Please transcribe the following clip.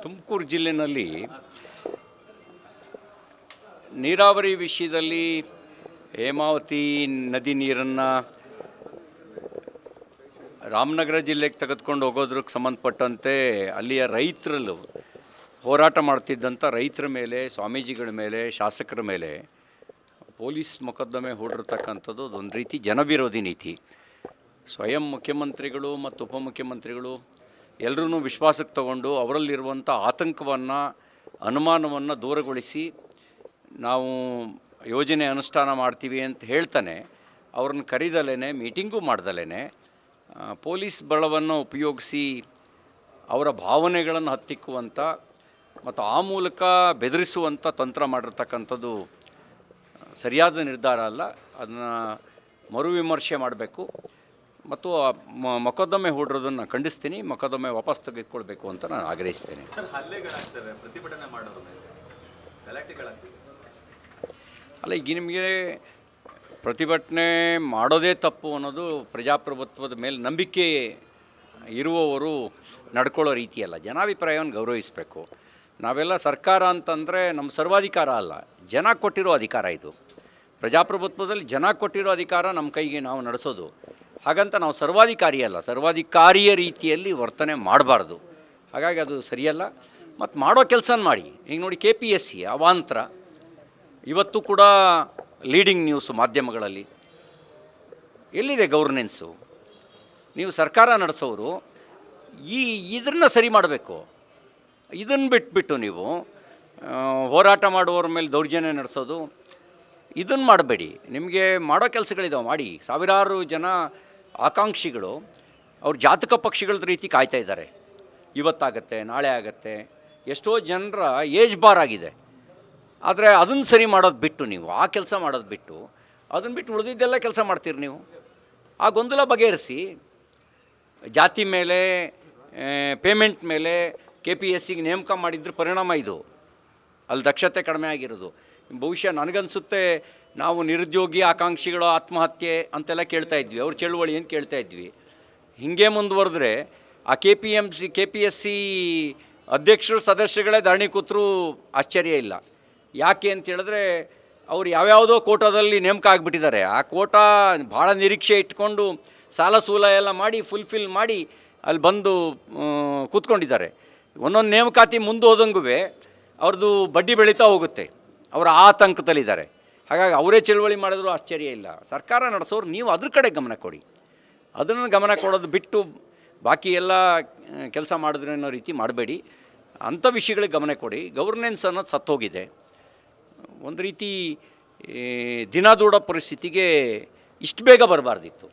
ತುಮಕೂರು ಜಿಲ್ಲೆಯಲ್ಲಿ ನೀರಾವರಿ ವಿಷಯದಲ್ಲಿ ಹೇಮಾವತಿ ನದಿ ನೀರನ್ನು ರಾಮನಗರ ಜಿಲ್ಲೆಗೆ ತೆಗೆದುಕೊಂಡು ಹೋಗೋದ್ರಿಗೆ ಸಂಬಂಧಪಟ್ಟಂತೆ ಅಲ್ಲಿಯ ರೈತರಲ್ಲೂ ಹೋರಾಟ ಮಾಡ್ತಿದ್ದಂಥ ರೈತರ ಮೇಲೆ, ಸ್ವಾಮೀಜಿಗಳ ಮೇಲೆ, ಶಾಸಕರ ಮೇಲೆ ಪೊಲೀಸ್ ಮೊಕದ್ದಮೆ ಹೂಡಿರ್ತಕ್ಕಂಥದ್ದು ಒಂದು ರೀತಿ ಜನವಿರೋಧಿ ನೀತಿ. ಸ್ವಯಂ ಮುಖ್ಯಮಂತ್ರಿಗಳು ಮತ್ತು ಉಪಮುಖ್ಯಮಂತ್ರಿಗಳು ಎಲ್ಲರೂ ವಿಶ್ವಾಸಕ್ಕೆ ತಗೊಂಡು ಅವರಲ್ಲಿರುವಂಥ ಆತಂಕವನ್ನು, ಅನುಮಾನವನ್ನು ದೂರಗೊಳಿಸಿ ನಾವು ಯೋಜನೆ ಅನುಷ್ಠಾನ ಮಾಡ್ತೀವಿ ಅಂತ ಹೇಳ್ತಾನೆ ಅವ್ರನ್ನ ಕರೀದಲೇ, ಮೀಟಿಂಗೂ ಮಾಡ್ದಲೇ ಪೊಲೀಸ್ ಬಲವನ್ನು ಉಪಯೋಗಿಸಿ ಅವರ ಭಾವನೆಗಳನ್ನು ಹತ್ತಿಕ್ಕುವಂಥ ಮತ್ತು ಆ ಮೂಲಕ ಬೆದರಿಸುವಂಥ ತಂತ್ರ ಮಾಡಿರ್ತಕ್ಕಂಥದ್ದು ಸರಿಯಾದ ನಿರ್ಧಾರ ಅಲ್ಲ. ಅದನ್ನು ಮರುವಿಮರ್ಶೆ ಮಾಡಬೇಕು ಮತ್ತು ಮೊಕದ್ದಮೆ ಹೂಡಿರೋದನ್ನು ಖಂಡಿಸ್ತೀನಿ. ಮೊಕದ್ದಮೆ ವಾಪಸ್ ತೆಗೆದುಕೊಳ್ಬೇಕು ಅಂತ ನಾನು ಆಗ್ರಹಿಸ್ತೇನೆ. ಪ್ರತಿಭಟನೆ ಮಾಡೋರು ಅಲ್ಲ, ಈಗ ನಿಮಗೆ ಪ್ರತಿಭಟನೆ ಮಾಡೋದೇ ತಪ್ಪು ಅನ್ನೋದು ಪ್ರಜಾಪ್ರಭುತ್ವದ ಮೇಲೆ ನಂಬಿಕೆ ಇರುವವರು ನಡ್ಕೊಳ್ಳೋ ರೀತಿಯಲ್ಲ. ಜನಾಭಿಪ್ರಾಯವನ್ನು ಗೌರವಿಸಬೇಕು. ನಾವೆಲ್ಲ ಸರ್ಕಾರ ಅಂತಂದರೆ ನಮ್ಮ ಸರ್ವಾಧಿಕಾರ ಅಲ್ಲ, ಜನ ಕೊಟ್ಟಿರೋ ಅಧಿಕಾರ ಇದು. ಪ್ರಜಾಪ್ರಭುತ್ವದಲ್ಲಿ ಜನ ಕೊಟ್ಟಿರೋ ಅಧಿಕಾರ ನಮ್ಮ ಕೈಗೆ ನಾವು ನಡೆಸೋದು. ಹಾಗಂತ ನಾವು ಸರ್ವಾಧಿಕಾರಿ ಅಲ್ಲ, ಸರ್ವಾಧಿಕಾರಿಯ ರೀತಿಯಲ್ಲಿ ವರ್ತನೆ ಮಾಡಬಾರ್ದು. ಹಾಗಾಗಿ ಅದು ಸರಿಯಲ್ಲ. ಮತ್ತು ಮಾಡೋ ಕೆಲಸನ ಮಾಡಿ. ಈಗ ನೋಡಿ, KPSC ಅವಾಂತರ ಇವತ್ತು ಕೂಡ ಲೀಡಿಂಗ್ ನ್ಯೂಸು ಮಾಧ್ಯಮಗಳಲ್ಲಿ. ಎಲ್ಲಿದೆ ಗೌರ್ನೆನ್ಸು? ನೀವು ಸರ್ಕಾರ ನಡೆಸೋರು ಇದನ್ನು ಸರಿ ಮಾಡಬೇಕು. ಇದನ್ನು ಬಿಟ್ಬಿಟ್ಟು ನೀವು ಹೋರಾಟ ಮಾಡುವವ್ರ ಮೇಲೆ ದೌರ್ಜನ್ಯ ನಡೆಸೋದು, ಇದನ್ನು ಮಾಡಬೇಡಿ. ನಿಮಗೆ ಮಾಡೋ ಕೆಲಸಗಳಿದಾವೆ, ಮಾಡಿ. ಸಾವಿರಾರು ಜನ ಆಕಾಂಕ್ಷಿಗಳು ಅವ್ರ ಜಾತಕ ಪಕ್ಷಿಗಳ ರೀತಿ ಕಾಯ್ತಾ ಇದ್ದಾರೆ. ಇವತ್ತಾಗತ್ತೆ, ನಾಳೆ ಆಗತ್ತೆ. ಎಷ್ಟೋ ಜನರ ಏಜ್ ಬಾರ್ ಆಗಿದೆ. ಆದರೆ ಅದನ್ನು ಸರಿ ಮಾಡೋದು ಬಿಟ್ಟು, ನೀವು ಆ ಕೆಲಸ ಮಾಡೋದು ಬಿಟ್ಟು ಅದನ್ನು ಬಿಟ್ಟು ಉಳಿದಿದ್ದೆಲ್ಲ ಕೆಲಸ ಮಾಡ್ತೀರಿ ನೀವು. ಆ ಗೊಂದಲ ಬಗೆಹರಿಸಿ. ಜಾತಿ ಮೇಲೆ, ಪೇಮೆಂಟ್ ಮೇಲೆ KPSCಗೆ ನೇಮಕ ಮಾಡಿದ್ರ ಪರಿಣಾಮ ಇದು. ಅಲ್ಲಿ ದಕ್ಷತೆ ಕಡಿಮೆ ಆಗಿರೋದು. ಬಹುಶಃ ನನಗನ್ಸುತ್ತೆ, ನಾವು ನಿರುದ್ಯೋಗಿ ಆಕಾಂಕ್ಷಿಗಳು ಆತ್ಮಹತ್ಯೆ ಅಂತೆಲ್ಲ ಕೇಳ್ತಾ ಇದ್ವಿ, ಅವ್ರ ಚಳುವಳಿ ಅಂತ ಕೇಳ್ತಾ ಇದ್ವಿ. ಹೀಗೆ ಮುಂದುವರೆದ್ರೆ ಆ KPSC ಅಧ್ಯಕ್ಷರು, ಸದಸ್ಯಗಳೇ ಧರಣಿ ಕೂತರೂ ಆಶ್ಚರ್ಯ ಇಲ್ಲ. ಯಾಕೆ ಅಂತ ಹೇಳಿದ್ರೆ ಅವ್ರು ಯಾವ್ಯಾವುದೋ ಕೋಟಾದಲ್ಲಿ ನೇಮಕ ಆಗಿಬಿಟ್ಟಿದ್ದಾರೆ. ಆ ಕೋಟಾ ಭಾಳ ನಿರೀಕ್ಷೆ ಇಟ್ಕೊಂಡು ಸಾಲ ಸೂಲ ಎಲ್ಲ ಮಾಡಿ ಫುಲ್ಫಿಲ್ ಮಾಡಿ ಅಲ್ಲಿ ಬಂದು ಕೂತ್ಕೊಂಡಿದ್ದಾರೆ. ಒಂದೊಂದು ನೇಮಕಾತಿ ಮುಂದೆ ಹೋದಂಗೂ ಅವ್ರದ್ದು ಬಡ್ಡಿ ಬೆಳೀತಾ ಹೋಗುತ್ತೆ. ಅವರ ಆತಂಕದಲ್ಲಿದ್ದಾರೆ. ಹಾಗಾಗಿ ಅವರೇ ಚಳುವಳಿ ಮಾಡಿದ್ರು ಆಶ್ಚರ್ಯ ಇಲ್ಲ. ಸರ್ಕಾರ ನಡೆಸೋರು ನೀವು ಅದ್ರ ಕಡೆ ಗಮನ ಕೊಡಿ. ಅದನ್ನು ಗಮನ ಕೊಡೋದು ಬಿಟ್ಟು ಬಾಕಿ ಎಲ್ಲ ಕೆಲಸ ಮಾಡಿದ್ರೆ ಅನ್ನೋ ರೀತಿ ಮಾಡಬೇಡಿ. ಅಂಥ ವಿಷಯಗಳಿಗೆ ಗಮನ ಕೊಡಿ. ಗವರ್ನೆನ್ಸ್ ಅನ್ನೋದು ಸತ್ತೋಗಿದೆ. ಒಂದು ರೀತಿ ದಿನದೂಡ ಪರಿಸ್ಥಿತಿಗೆ ಇಷ್ಟು ಬೇಗ ಬರಬಾರ್ದಿತ್ತು.